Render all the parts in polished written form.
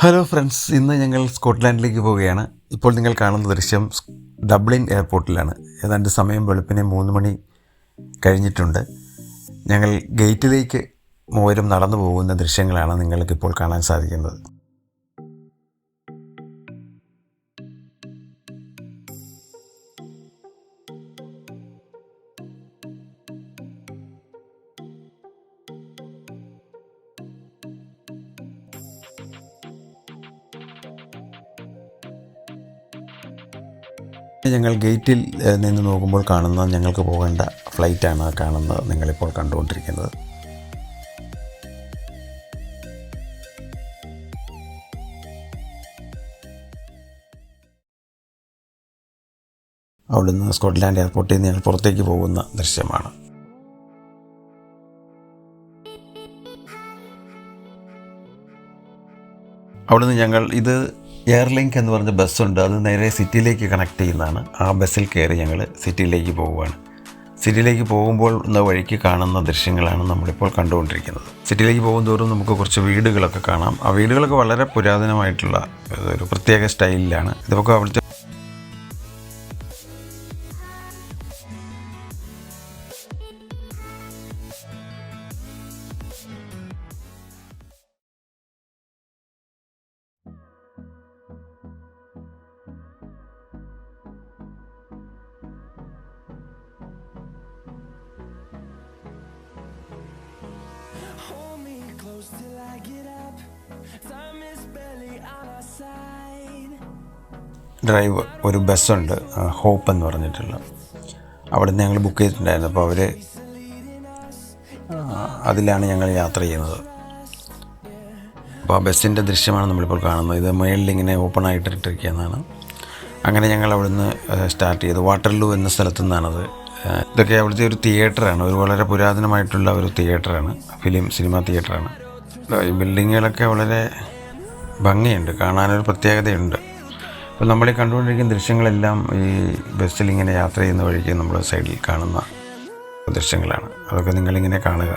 Hello friends, ഇന്ന് ഞങ്ങൾ സ്കോട്ട്ലാൻഡിലേക്ക് പോവുകയാണ്. ഇപ്പോൾ നിങ്ങൾ കാണുന്ന ദൃശ്യം ഡബ്ലിൻ എയർപോർട്ടിലാണ്. ഏതാണ്ട് സമയം വെളുപ്പിനെ 3 മണി കഴിഞ്ഞിട്ടുണ്ട്. ഞങ്ങൾ ഗേറ്റിലേക്ക് മൂവരും നടന്നു പോകുന്ന ദൃശ്യങ്ങളാണ് നിങ്ങൾക്കിപ്പോൾ കാണാൻ സാധിക്കുന്നത്. ഞങ്ങൾ ഗേറ്റിൽ നിന്ന് നോക്കുമ്പോൾ കാണുന്ന ഞങ്ങൾക്ക് പോകേണ്ട ഫ്ലൈറ്റാണ് കാണുന്നത്, നിങ്ങളിപ്പോൾ കണ്ടുകൊണ്ടിരിക്കുന്നത്. അവിടുന്ന് സ്കോട്ട്ലാൻഡ് എയർപോർട്ടിൽ നിന്ന് ഞങ്ങൾ പുറത്തേക്ക് പോകുന്ന ദൃശ്യമാണ്. അവിടുന്ന് ഞങ്ങൾ എയർലിങ്ക് എന്ന് പറഞ്ഞ ബസ്സുണ്ട്, അത് നേരെ സിറ്റിയിലേക്ക് കണക്ട് ചെയ്യുന്നതാണ്. ആ ബസ്സിൽ കയറി ഞങ്ങൾ സിറ്റിയിലേക്ക് പോവുകയാണ്. സിറ്റിയിലേക്ക് പോകുമ്പോൾ വഴിക്ക് കാണുന്ന ദൃശ്യങ്ങളാണ് നമ്മളിപ്പോൾ കണ്ടുകൊണ്ടിരിക്കുന്നത്. സിറ്റിയിലേക്ക് പോകുന്തോറും നമുക്ക് കുറച്ച് വീടുകളൊക്കെ കാണാം. ആ വീടുകളൊക്കെ വളരെ പുരാതനമായിട്ടുള്ള ഒരു പ്രത്യേക സ്റ്റൈലിലാണ്. ഇതൊക്കെ അവിടുത്തെ till I get up. Time is barely on our side. Drive ഒരു ബസ്സുണ്ട്, ഹോപ്പ് എന്ന് പറഞ്ഞിട്ടുള്ള. അവിടെ നിന്ന് ഞങ്ങൾ ബുക്ക് ചെയ്തിട്ടുണ്ടായിരുന്നു. അപ്പോൾ അവർ അതിലാണ് ഞങ്ങൾ യാത്ര ചെയ്യുന്നത്. അപ്പോൾ ആ ബസ്സിൻ്റെ ദൃശ്യമാണ് നമ്മളിപ്പോൾ കാണുന്നത്. ഇത് മേളിലിങ്ങനെ ഓപ്പൺ ആയിട്ടിട്ടിരിക്കുന്നതാണ്. അങ്ങനെ ഞങ്ങൾ അവിടുന്ന് സ്റ്റാർട്ട് ചെയ്തു. വാട്ടർലൂ എന്ന സ്ഥലത്തു നിന്നാണത്. ഇതൊക്കെ അവിടുത്തെ ഒരു തിയേറ്ററാണ്, ഒരു വളരെ പുരാതനമായിട്ടുള്ള ഒരു തിയേറ്ററാണ്, സിനിമ തിയേറ്ററാണ്. ഈ ബിൽഡിങ്ങുകളൊക്കെ വളരെ ഭംഗിയുണ്ട്, കാണാനൊരു പ്രത്യേകതയുണ്ട്. അപ്പോൾ നമ്മൾ ഈ കണ്ടുകൊണ്ടിരിക്കുന്ന ദൃശ്യങ്ങളെല്ലാം ഈ ബസ്സിൽ ഇങ്ങനെ യാത്ര ചെയ്യുന്ന വഴിക്ക് നമ്മൾ സൈഡിൽ കാണുന്ന ദൃശ്യങ്ങളാണ്. അതൊക്കെ നിങ്ങളിങ്ങനെ കാണുക.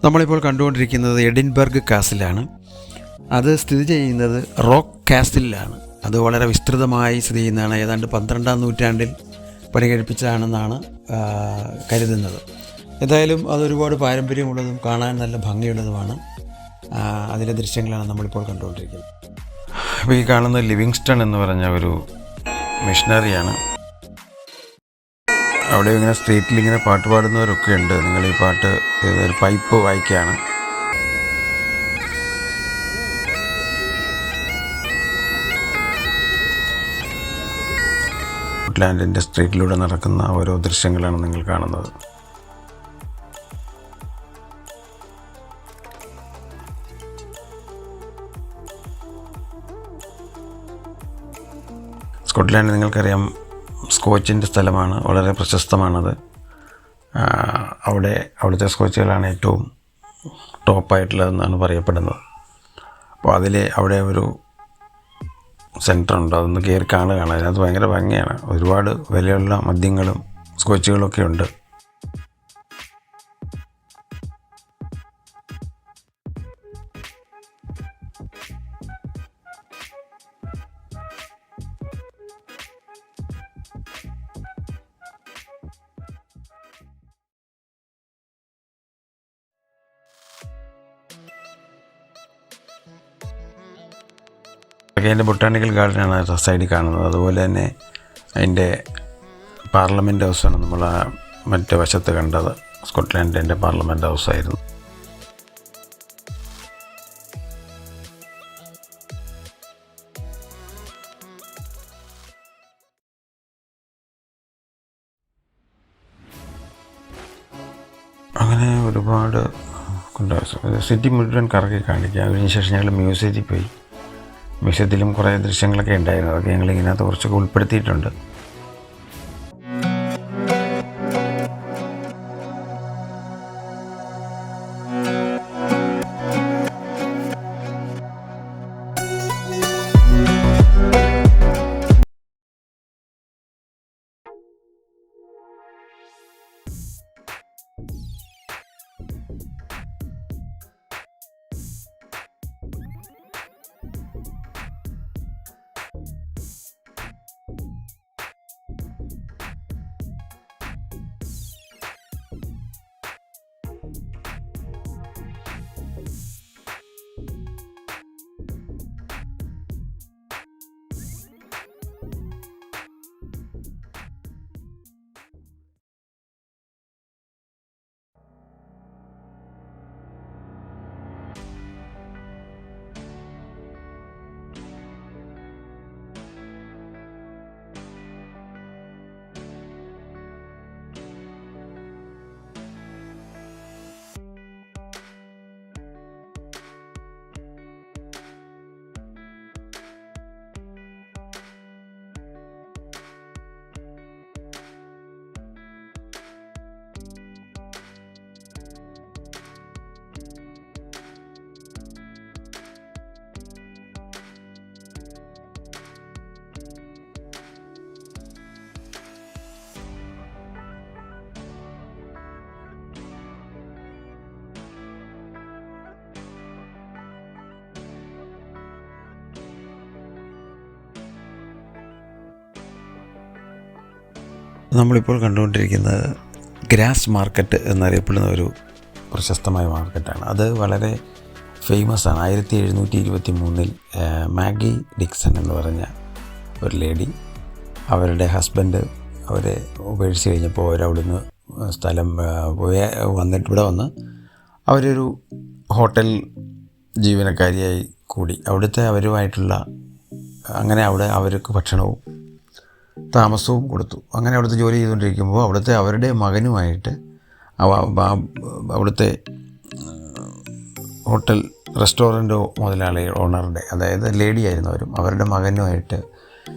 നമ്മളിപ്പോൾ കണ്ടുകൊണ്ടിരിക്കുന്നത് എഡിൻബർഗ് കാസിലാണ്. അത് സ്ഥിതി ചെയ്യുന്നത് റോക്ക് കാസിലാണ്. അത് വളരെ വിസ്തൃതമായി സ്ഥിതി ചെയ്യുന്നതാണ്. ഏതാണ്ട് 12-ാം നൂറ്റാണ്ടിൽ പണികഴിപ്പിച്ചതാണെന്നാണ് കരുതുന്നത്. ഏതായാലും അതൊരുപാട് പാരമ്പര്യമുള്ളതും കാണാൻ നല്ല ഭംഗിയുള്ളതുമാണ്. അതിൻ്റെ ദൃശ്യങ്ങളാണ് നമ്മളിപ്പോൾ കണ്ടുകൊണ്ടിരിക്കുന്നത്. അപ്പോൾ ഈ കാണുന്നത് ലിവിങ്സ്റ്റൺ എന്ന് പറഞ്ഞ ഒരു മിഷണറിയാണ്. അവിടെ ഇങ്ങനെ സ്ട്രീറ്റിൽ ഇങ്ങനെ പാട്ട് പാടുന്നവരൊക്കെ ഉണ്ട്. നിങ്ങൾ ഈ പാട്ട് ഒരു പൈപ്പ് വായിക്കുകയാണ്. സ്കോട്ട്ലാൻഡിൻ്റെ സ്ട്രീറ്റിലൂടെ നടക്കുന്ന ഓരോ ദൃശ്യങ്ങളാണ് നിങ്ങൾ കാണുന്നത്. സ്കോട്ട്ലാൻഡ് നിങ്ങൾക്കറിയാം, സ്കോച്ചിൻ്റെ സ്ഥലമാണ്, വളരെ പ്രശസ്തമാണത്. അവിടുത്തെ സ്കോച്ചുകളാണ് ഏറ്റവും ടോപ്പായിട്ടുള്ളതെന്നാണ് പറയപ്പെടുന്നത്. അപ്പോൾ അവിടെ ഒരു സെൻറ്ററുണ്ട്, അതൊന്ന് കയറി കാണുകയാണ്. അതിനകത്ത് ഭയങ്കര ഭംഗിയാണ്. ഒരുപാട് വിലയുള്ള മദ്യങ്ങളും സ്കോച്ചുകളൊക്കെ ഉണ്ട്. അതിൻ്റെ ബൊട്ടാണിക്കൽ ഗാർഡനാണ് സൈഡിൽ കാണുന്നത്. അതുപോലെ തന്നെ അതിൻ്റെ പാർലമെൻറ്റ് ഹൗസാണ് നമ്മൾ മറ്റേ വശത്ത് കണ്ടത്. സ്കോട്ട്ലാൻഡിൻ്റെ പാർലമെൻറ്റ് ഹൗസായിരുന്നു. അങ്ങനെ ഒരുപാട് സിറ്റി മുഴുവൻ കറക്കി കാണിക്കുക. അതിനുശേഷം ഞങ്ങൾ മ്യൂസിയത്തിൽ പോയി. മ്യൂസിയത്തിലും കുറേ ദൃശ്യങ്ങളൊക്കെ ഉണ്ടായിരുന്നു. അതൊക്കെ ഞങ്ങൾ ഇതിനകത്ത് കുറച്ചൊക്കെ ഉൾപ്പെടുത്തിയിട്ടുണ്ട്. നമ്മളിപ്പോൾ കണ്ടുകൊണ്ടിരിക്കുന്നത് ഗ്രാസ് മാർക്കറ്റ് എന്നറിയപ്പെടുന്ന ഒരു പ്രശസ്തമായ മാർക്കറ്റാണ്. അത് വളരെ ഫേമസ് ആണ്. 1723 മാഗി ഡിക്സൺ എന്ന് പറഞ്ഞ ഒരു ലേഡി, അവരുടെ ഹസ്ബൻഡ് അവരെ ഉപേക്ഷിച്ച് കഴിഞ്ഞപ്പോൾ അവരവിടുന്ന് സ്ഥലം വന്നിട്ട് ഇവിടെ വന്ന് അവരൊരു ഹോട്ടൽ ജീവനക്കാരിയായി കൂടി. അവിടുത്തെ അവരുമായിട്ടുള്ള അങ്ങനെ അവിടെ അവർക്ക് ഭക്ഷണവും താമസവും കൊടുത്തു. അങ്ങനെ അവിടുത്തെ ജോലി ചെയ്തുകൊണ്ടിരിക്കുമ്പോൾ അവിടുത്തെ അവരുടെ മകനുമായിട്ട് അവിടുത്തെ ഹോട്ടൽ റെസ്റ്റോറൻറ്റ് മുതലാളി ഓണറുടെ, അതായത് ലേഡിയായിരുന്നു അവരും, അവരുടെ മകനുമായിട്ട്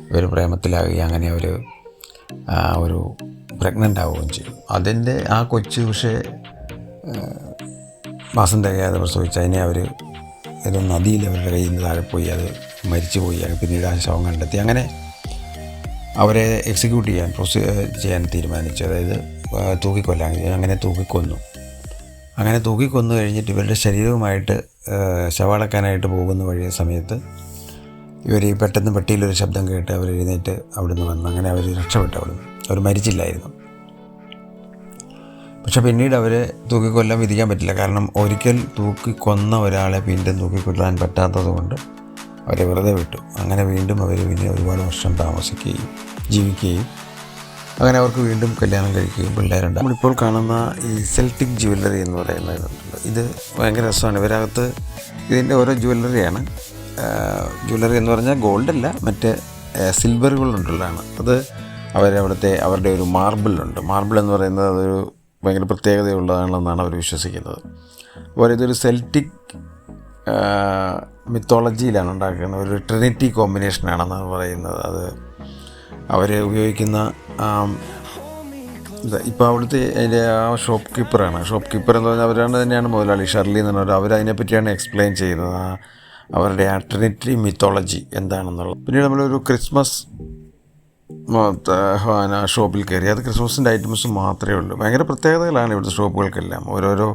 ഇവർ പ്രേമത്തിലാവുകയും അങ്ങനെ അവർ ഒരു പ്രഗ്നൻ്റ് ആവുകയും ചെയ്തു. അതിൻ്റെ ആ കൊച്ചു പക്ഷേ മാസം തികയാതെ പ്രസവിച്ച് അതിനെ അവർ ഏതോ നദിയിൽ അവരുടെ കയ്യിൽ നിന്ന് താഴെ പോയി അത് മരിച്ചു പോയി. പിന്നീട് ആ ശവം കണ്ടെത്തി. അങ്ങനെ അവരെ എക്സിക്യൂട്ട് ചെയ്യാൻ തീരുമാനിച്ചു. അതായത് തൂക്കിക്കൊല്ലാൻ. അങ്ങനെ തൂക്കിക്കൊന്നു. അങ്ങനെ തൂക്കിക്കൊന്നു കഴിഞ്ഞിട്ട് ഇവരുടെ ശരീരവുമായിട്ട് ശവടക്കാനായിട്ട് പോകുന്ന വഴിയ സമയത്ത് ഇവർ പെട്ടെന്ന് പെട്ടിയിലൊരു ശബ്ദം കേട്ട് അവർ എഴുന്നേറ്റ് അവിടുന്ന് വന്നു. അങ്ങനെ അവർ രക്ഷപ്പെട്ടു. അവർ മരിച്ചില്ലായിരുന്നു. പക്ഷെ പിന്നീട് അവരെ തൂക്കിക്കൊല്ലാൻ വിധിക്കാൻ പറ്റില്ല. കാരണം ഒരിക്കൽ തൂക്കിക്കൊന്ന ഒരാളെ വീണ്ടും തൂക്കിക്കൊല്ലാൻ പറ്റാത്തത് കൊണ്ട് അവരെ വെറുതെ വിട്ടു. അങ്ങനെ വീണ്ടും അവർ പിന്നെ ഒരുപാട് വർഷം താമസിക്കുകയും ജീവിക്കുകയും അങ്ങനെ അവർക്ക് വീണ്ടും കല്യാണം കഴിക്കുകയും പിള്ളേരുണ്ട്. നമ്മളിപ്പോൾ കാണുന്ന ഈ സെൽറ്റിക് ജ്വല്ലറി എന്ന് പറയുന്നത്, ഇത് ഭയങ്കര രസമാണ്. ഇവരകത്ത് ഇതിൻ്റെ ഓരോ ജ്വല്ലറിയാണ്. ജ്വല്ലറി എന്ന് പറഞ്ഞാൽ ഗോൾഡല്ല, മറ്റ് സിൽവറുകൾ കൊണ്ടുള്ളതാണ്. അത് അവരുടെ ഒരു മാർബിളുണ്ട്. മാർബിൾ എന്ന് പറയുന്നത് അതൊരു ഭയങ്കര പ്രത്യേകതയുള്ളതാണെന്നാണ് അവർ വിശ്വസിക്കുന്നത്. അപ്പോൾ ഇതൊരു സെൽറ്റിക് മിത്തോളജിയിലാണ് ഉണ്ടാക്കുന്നത്. ഒരു ട്രിനിറ്റി കോമ്പിനേഷനാണെന്നാണ് പറയുന്നത്. അത് അവർ ഉപയോഗിക്കുന്ന ഇപ്പോൾ അവിടുത്തെ അതിൻ്റെ ഷോപ്പ് കീപ്പറാണ്. ഷോപ്പ് കീപ്പർ എന്ന് പറഞ്ഞാൽ അവരാണ് തന്നെയാണ് മുതലാളി, ഷർലി എന്ന് പറഞ്ഞാൽ അവരതിനെപ്പറ്റിയാണ് എക്സ്പ്ലെയിൻ ചെയ്യുന്നത്, അവരുടെ ആ ട്രിനിറ്റി മിത്തോളജി എന്താണെന്നുള്ളത്. പിന്നീട് നമ്മളൊരു ക്രിസ്മസ് ഷോപ്പിൽ കയറി. അത് ക്രിസ്മസിൻ്റെ ഐറ്റംസ് മാത്രമേ ഉള്ളൂ. ഭയങ്കര പ്രത്യേകതകളാണ് ഇവിടുത്തെ ഷോപ്പുകൾക്കെല്ലാം. ഓരോരോ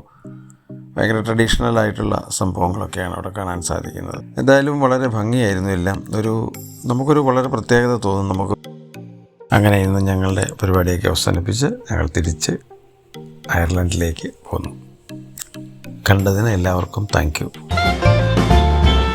ഭയങ്കര ട്രഡീഷണൽ ആയിട്ടുള്ള സംഭവങ്ങളൊക്കെയാണ് അവിടെ കാണാൻ സാധിക്കുന്നത്. എന്തായാലും വളരെ ഭംഗിയായിരുന്നു എല്ലാം. നമുക്കൊരു വളരെ പ്രത്യേകത തോന്നും നമുക്ക്. അങ്ങനെ ഇന്ന് ഞങ്ങളുടെ പരിപാടിയൊക്കെ അവസാനിപ്പിച്ച് ഞങ്ങൾ തിരിച്ച് അയർലൻഡിലേക്ക് പോന്നു. കണ്ടതിന് എല്ലാവർക്കും താങ്ക് യു.